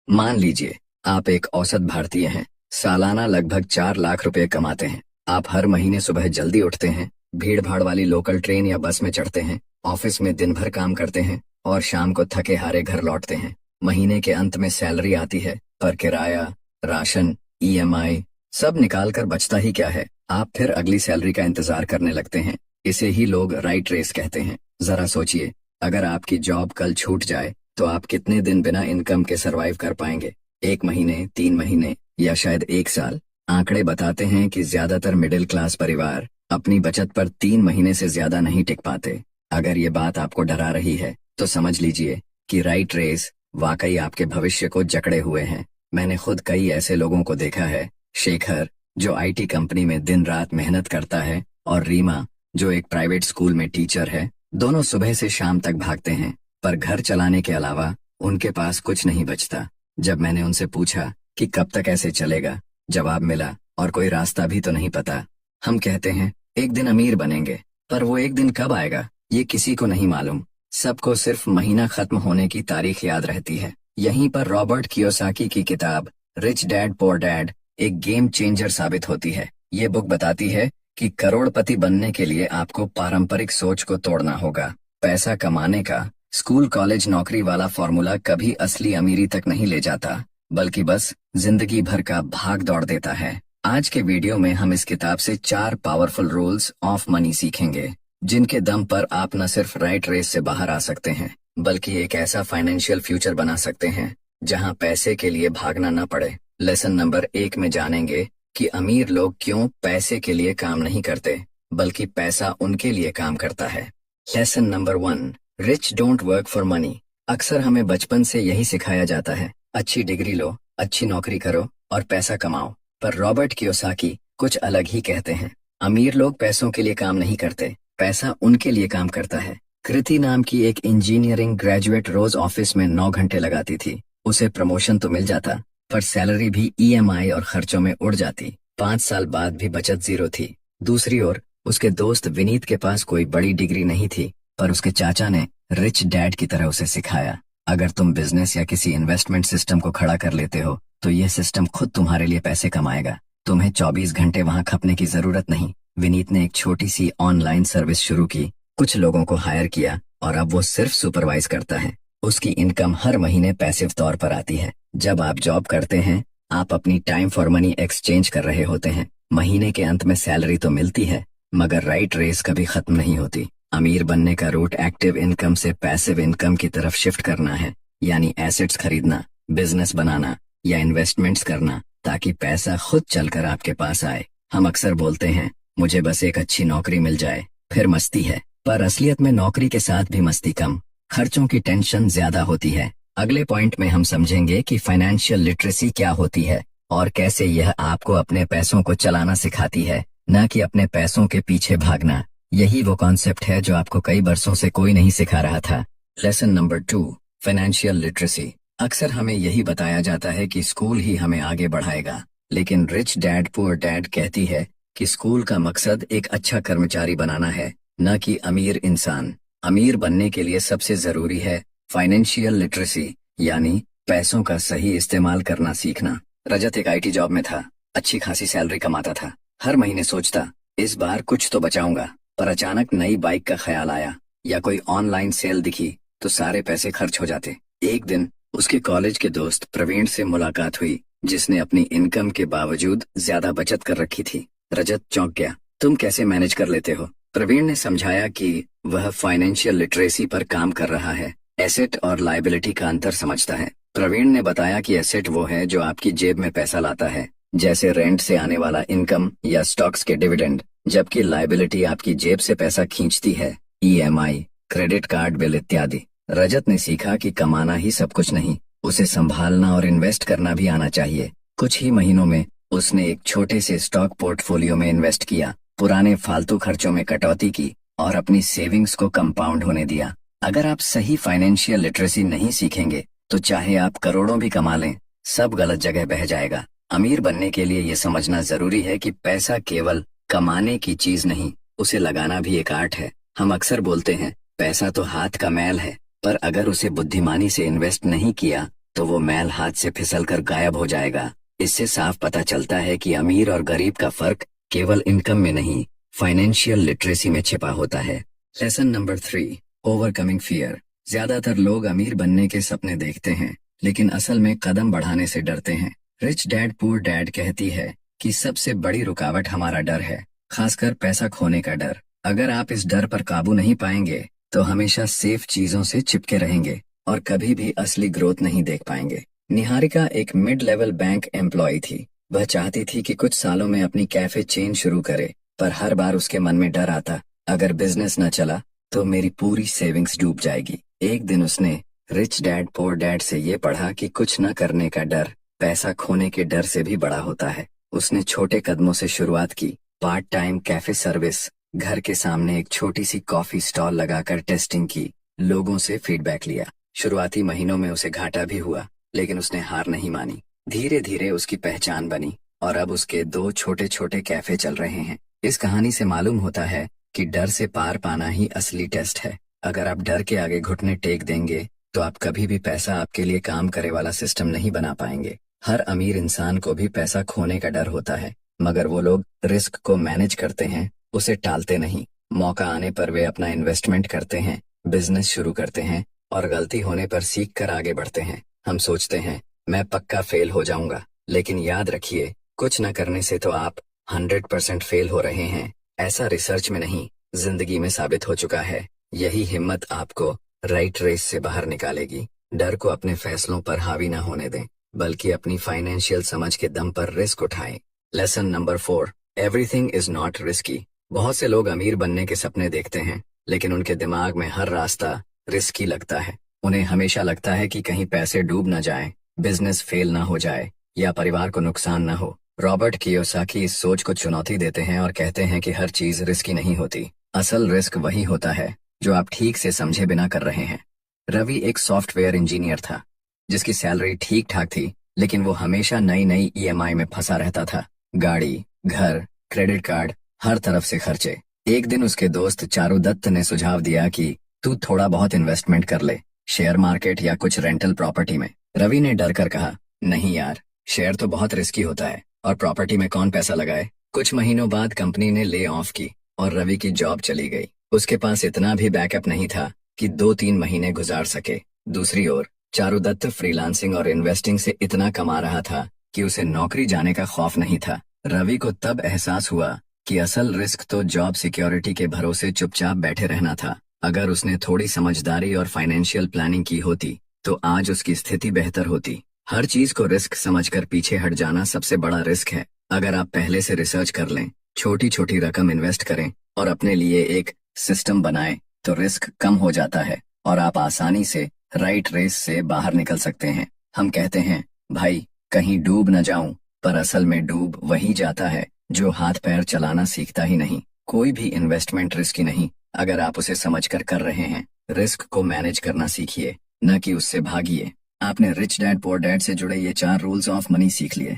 मान लीजिए आप एक औसत भारतीय हैं, सालाना लगभग 4 लाख रुपए कमाते हैं। आप हर महीने सुबह जल्दी उठते हैं, भीड़ भाड़ वाली लोकल ट्रेन या बस में चढ़ते हैं, ऑफिस में दिन भर काम करते हैं और शाम को थके हारे घर लौटते हैं। महीने के अंत में सैलरी आती है, पर किराया, राशन, ईएमआई सब निकाल कर बचता ही क्या है। आप फिर अगली सैलरी का इंतजार करने लगते हैं। इसे ही लोग राइट रेस कहते हैं। जरा सोचिए, अगर आपकी जॉब कल छूट जाए तो आप कितने दिन बिना इनकम के सरवाइव कर पाएंगे? 1 महीने, 3 महीने या शायद 1 साल? आंकड़े बताते हैं कि ज्यादातर मिडिल क्लास परिवार अपनी बचत पर 3 महीने से ज्यादा नहीं टिक पाते। अगर ये बात आपको डरा रही है तो समझ लीजिए कि राइट रेस वाकई आपके भविष्य को जकड़े हुए हैं। मैंने खुद कई ऐसे लोगों को देखा है। शेखर, जो आईटी कंपनी में दिन रात मेहनत करता है, और रीमा, जो एक प्राइवेट स्कूल में टीचर है। दोनों सुबह से शाम तक भागते हैं, पर घर चलाने के अलावा उनके पास कुछ नहीं बचता। जब मैंने उनसे पूछा कि कब तक ऐसे चलेगा, जवाब मिला, और कोई रास्ता भी तो नहीं पता। हम कहते हैं एक दिन अमीर बनेंगे, पर वो एक दिन कब आएगा ये किसी को नहीं मालूम। सबको सिर्फ महीना खत्म होने की तारीख याद रहती है। यहीं पर रॉबर्ट कियोसाकी की किताब रिच डैड पुअर डैड एक गेम चेंजर साबित होती है। ये बुक बताती है कि करोड़पति बनने के लिए आपको पारंपरिक सोच को तोड़ना होगा। पैसा कमाने का स्कूल कॉलेज नौकरी वाला फॉर्मूला कभी असली अमीरी तक नहीं ले जाता, बल्कि बस जिंदगी भर का भाग दौड़ देता है। आज के वीडियो में हम इस किताब से 4 पावरफुल रूल्स ऑफ मनी सीखेंगे, जिनके दम पर आप न सिर्फ राइट रेस से बाहर आ सकते हैं, बल्कि एक ऐसा फाइनेंशियल फ्यूचर बना सकते हैं जहां पैसे के लिए भागना न पड़े। लेसन नंबर 1 में जानेंगे कि अमीर लोग क्यों पैसे के लिए काम नहीं करते, बल्कि पैसा उनके लिए काम करता है। Lesson number 1, rich don't work for money. अक्सर हमें बचपन से यही सिखाया जाता है, अच्छी डिग्री लो, अच्छी नौकरी करो और पैसा कमाओ। पर रॉबर्ट कियोसाकी कुछ अलग ही कहते हैं। अमीर लोग पैसों के लिए काम नहीं करते, पैसा उनके लिए काम करता है। कृति नाम की एक इंजीनियरिंग ग्रेजुएट रोज ऑफिस में 9 घंटे लगाती थी। उसे प्रमोशन तो मिल जाता, पर सैलरी भी ईएमआई और खर्चों में उड़ जाती। 5 साल बाद भी बचत जीरो थी। दूसरी ओर उसके दोस्त विनीत के पास कोई बड़ी डिग्री नहीं थी, पर उसके चाचा ने रिच डैड की तरह उसे सिखाया, अगर तुम बिजनेस या किसी इन्वेस्टमेंट सिस्टम को खड़ा कर लेते हो तो यह सिस्टम खुद तुम्हारे लिए पैसे कमाएगा। तुम्हें 24 घंटे वहां खपने की जरूरत नहीं। विनीत ने एक छोटी सी ऑनलाइन सर्विस शुरू की, कुछ लोगों को हायर किया और अब वो सिर्फ सुपरवाइज करता है। उसकी इनकम हर महीने पैसिव तौर पर आती है। जब आप जॉब करते हैं, आप अपनी टाइम फॉर मनी एक्सचेंज कर रहे होते हैं। महीने के अंत में सैलरी तो मिलती है, मगर राइट रेस कभी खत्म नहीं होती। अमीर बनने का रूट एक्टिव इनकम से पैसिव इनकम की तरफ शिफ्ट करना है, यानी एसेट्स खरीदना, बिजनेस बनाना या इन्वेस्टमेंट्स करना, ताकि पैसा खुद चलकर आपके पास आए। हम अक्सर बोलते हैं मुझे बस एक अच्छी नौकरी मिल जाए, फिर मस्ती है। पर असलियत में नौकरी के साथ भी मस्ती कम, खर्चों की टेंशन ज्यादा होती है। अगले पॉइंट में हम समझेंगे कि फाइनेंशियल लिटरेसी क्या होती है और कैसे यह आपको अपने पैसों को चलाना सिखाती है, न कि अपने पैसों के पीछे भागना। यही वो कॉन्सेप्ट है जो आपको कई बरसों से कोई नहीं सिखा रहा था। Lesson number 2, financial literacy. अक्सर हमें यही बताया जाता है कि स्कूल ही हमें आगे बढ़ाएगा, लेकिन रिच डैड पुअर डैड कहती है कि स्कूल का मकसद एक अच्छा कर्मचारी बनाना है, न कि अमीर इंसान। अमीर बनने के लिए सबसे जरूरी है फाइनेंशियल लिटरेसी, यानी पैसों का सही इस्तेमाल करना सीखना। रजत एक आईटी जॉब में था, अच्छी खासी सैलरी कमाता था। हर महीने सोचता इस बार कुछ तो बचाऊंगा, पर अचानक नई बाइक का ख्याल आया या कोई ऑनलाइन सेल दिखी तो सारे पैसे खर्च हो जाते। एक दिन उसके कॉलेज के दोस्त प्रवीण से मुलाकात हुई, जिसने अपनी इनकम के बावजूद ज्यादा बचत कर रखी थी। रजत चौंक गया, तुम कैसे मैनेज कर लेते हो? प्रवीण ने समझाया कि वह फाइनेंशियल लिटरेसी पर काम कर रहा है, एसेट और लायबिलिटी का अंतर समझता है। प्रवीण ने बताया कि एसेट वो है जो आपकी जेब में पैसा लाता है, जैसे रेंट से आने वाला इनकम या स्टॉक्स के डिविडेंड, जबकि लायबिलिटी आपकी जेब से पैसा खींचती है, ईएमआई, क्रेडिट कार्ड बिल इत्यादि। रजत ने सीखा कि कमाना ही सब कुछ नहीं, उसे संभालना और इन्वेस्ट करना भी आना चाहिए। कुछ ही महीनों में उसने एक छोटे से स्टॉक पोर्टफोलियो में इन्वेस्ट किया, पुराने फालतू खर्चों में कटौती की और अपनी सेविंग्स को कंपाउंड होने दिया। अगर आप सही फाइनेंशियल लिटरेसी नहीं सीखेंगे तो चाहे आप करोड़ों भी कमा लें, सब गलत जगह बह जाएगा। अमीर बनने के लिए ये समझना जरूरी है कि पैसा केवल कमाने की चीज नहीं, उसे लगाना भी एक आर्ट है। हम अक्सर बोलते हैं पैसा तो हाथ का मैल है, पर अगर उसे बुद्धिमानी से इन्वेस्ट नहीं किया तो वो मैल हाथ से फिसल कर गायब हो जाएगा। इससे साफ पता चलता है कि अमीर और गरीब का फर्क केवल इनकम में नहीं, फाइनेंशियल लिटरेसी में छिपा होता है। Lesson number 3, overcoming fear. ज्यादातर लोग अमीर बनने के सपने देखते हैं, लेकिन असल में कदम बढ़ाने से डरते हैं। रिच डैड पुअर डैड कहती है कि सबसे बड़ी रुकावट हमारा डर है, खासकर पैसा खोने का डर। अगर आप इस डर पर काबू नहीं पाएंगे तो हमेशा सेफ चीजों से चिपके रहेंगे और कभी भी असली ग्रोथ नहीं देख पाएंगे। निहारिका एक मिड लेवल बैंक एम्प्लॉय थी। वह चाहती थी कि कुछ सालों में अपनी कैफे चेन शुरू करे, पर हर बार उसके मन में डर आता, अगर बिजनेस न चला तो मेरी पूरी सेविंग्स डूब जाएगी। एक दिन उसने रिच डैड पुअर डैड से ये पढ़ा कि कुछ न करने का डर पैसा खोने के डर से भी बड़ा होता है। उसने छोटे कदमों से शुरुआत की, पार्ट टाइम कैफे सर्विस, घर के सामने एक छोटी सी कॉफी स्टॉल लगाकर टेस्टिंग की, लोगों से फीडबैक लिया। शुरुआती महीनों में उसे घाटा भी हुआ, लेकिन उसने हार नहीं मानी। धीरे धीरे उसकी पहचान बनी और अब उसके 2 छोटे छोटे कैफे चल रहे हैं। इस कहानी से मालूम होता है कि डर से पार पाना ही असली टेस्ट है। अगर आप डर के आगे घुटने टेक देंगे तो आप कभी भी पैसा आपके लिए काम करे वाला सिस्टम नहीं बना पाएंगे। हर अमीर इंसान को भी पैसा खोने का डर होता है, मगर वो लोग रिस्क को मैनेज करते हैं, उसे टालते नहीं। मौका आने पर वे अपना इन्वेस्टमेंट करते हैं, बिजनेस शुरू करते हैं और गलती होने पर सीख कर आगे बढ़ते हैं। हम सोचते हैं मैं पक्का फेल हो जाऊंगा, लेकिन याद रखिए, कुछ न करने से तो आप 100% फेल हो रहे हैं। ऐसा रिसर्च में नहीं, जिंदगी में साबित हो चुका है। यही हिम्मत आपको राइट रेस से बाहर निकालेगी। डर को अपने फैसलों पर हावी न होने दें, बल्कि अपनी फाइनेंशियल समझ के दम पर रिस्क उठाएं। Lesson number 4, everything is not risky. बहुत से लोग अमीर बनने के सपने देखते हैं, लेकिन उनके दिमाग में हर रास्ता रिस्की लगता है। उन्हें हमेशा लगता है कि कहीं पैसे डूब न जाएं, बिजनेस फेल ना हो जाए या परिवार को नुकसान न हो। रॉबर्ट कियोसाकी इस सोच को चुनौती देते हैं और कहते हैं कि हर चीज रिस्की नहीं होती। असल रिस्क वही होता है जो आप ठीक से समझे बिना कर रहे हैं। रवि एक सॉफ्टवेयर इंजीनियर था, जिसकी सैलरी ठीक ठाक थी, लेकिन वो हमेशा नई नई ईएमआई में फंसा रहता था। गाड़ी, घर, क्रेडिट कार्ड, हर तरफ से खर्चे। एक दिन उसके दोस्त चारुदत्त ने सुझाव दिया कि तू थोड़ा बहुत इन्वेस्टमेंट कर ले, शेयर मार्केट या कुछ रेंटल प्रॉपर्टी में। रवि ने डर कर कहा, नहीं यार, शेयर तो बहुत रिस्की होता है और प्रॉपर्टी में कौन पैसा लगाए। कुछ महीनों बाद कंपनी ने ले ऑफ की और रवि की जॉब चली गई। उसके पास इतना भी बैकअप नहीं था कि 2-3 महीने गुजार सके। दूसरी ओर चारुदत्त फ्रीलांसिंग और इन्वेस्टिंग से इतना कमा रहा था कि उसे नौकरी जाने का खौफ नहीं था। रवि को तब एहसास हुआ कि असल रिस्क तो जॉब सिक्योरिटी के भरोसे चुपचाप बैठे रहना था। अगर उसने थोड़ी समझदारी और फाइनेंशियल प्लानिंग की होती तो आज उसकी स्थिति बेहतर होती। हर चीज को रिस्क समझकर पीछे हट जाना सबसे बड़ा रिस्क है। अगर आप पहले से रिसर्च कर लें, छोटी छोटी रकम इन्वेस्ट करें और अपने लिए एक सिस्टम बनाएं, तो रिस्क कम हो जाता है और आप आसानी से राइट रेस से बाहर निकल सकते हैं। हम कहते हैं, भाई कहीं डूब न जाऊं, पर असल में डूब वही जाता है जो हाथ पैर चलाना सीखता ही नहीं। कोई भी इन्वेस्टमेंट रिस्की नहीं, अगर आप उसे समझकर कर रहे हैं। रिस्क को मैनेज करना सीखिए, न कि उससे भागिए। आपने रिच डैड पुअर डैड से जुड़े ये 4 रूल्स ऑफ मनी सीख लिए।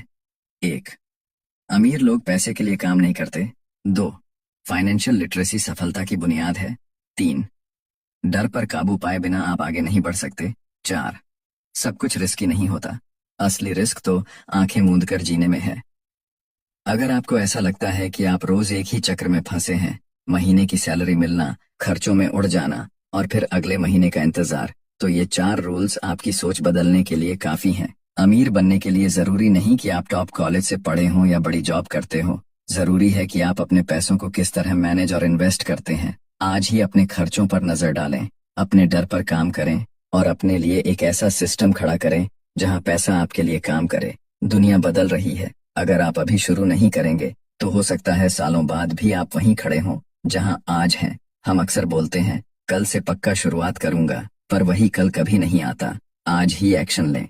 1, अमीर लोग पैसे के लिए काम नहीं करते। 2, फाइनेंशियल लिटरेसी सफलता की बुनियाद है। 3, डर पर काबू पाए बिना आप आगे नहीं बढ़ सकते। 4, सब कुछ रिस्की नहीं होता, असली रिस्क तो आंखें मूंद कर जीने में है। अगर आपको ऐसा लगता है कि आप रोज एक ही चक्र में फंसे हैं, महीने की सैलरी मिलना, खर्चों में उड़ जाना और फिर अगले महीने का इंतजार, तो ये 4 रूल्स आपकी सोच बदलने के लिए काफी हैं। अमीर बनने के लिए जरूरी नहीं कि आप टॉप कॉलेज से पढ़े हों या बड़ी जॉब करते हो। जरूरी है कि आप अपने पैसों को किस तरह मैनेज और इन्वेस्ट करते हैं। आज ही अपने खर्चों पर नजर डालें, अपने डर पर काम करें और अपने लिए एक ऐसा सिस्टम खड़ा करें जहां पैसा आपके लिए काम करे। दुनिया बदल रही है, अगर आप अभी शुरू नहीं करेंगे तो हो सकता है सालों बाद भी आप वहीं खड़े हों जहां आज हैं। हम अक्सर बोलते हैं, कल से पक्का शुरुआत करूंगा, पर वही कल कभी नहीं आता। आज ही एक्शन लें।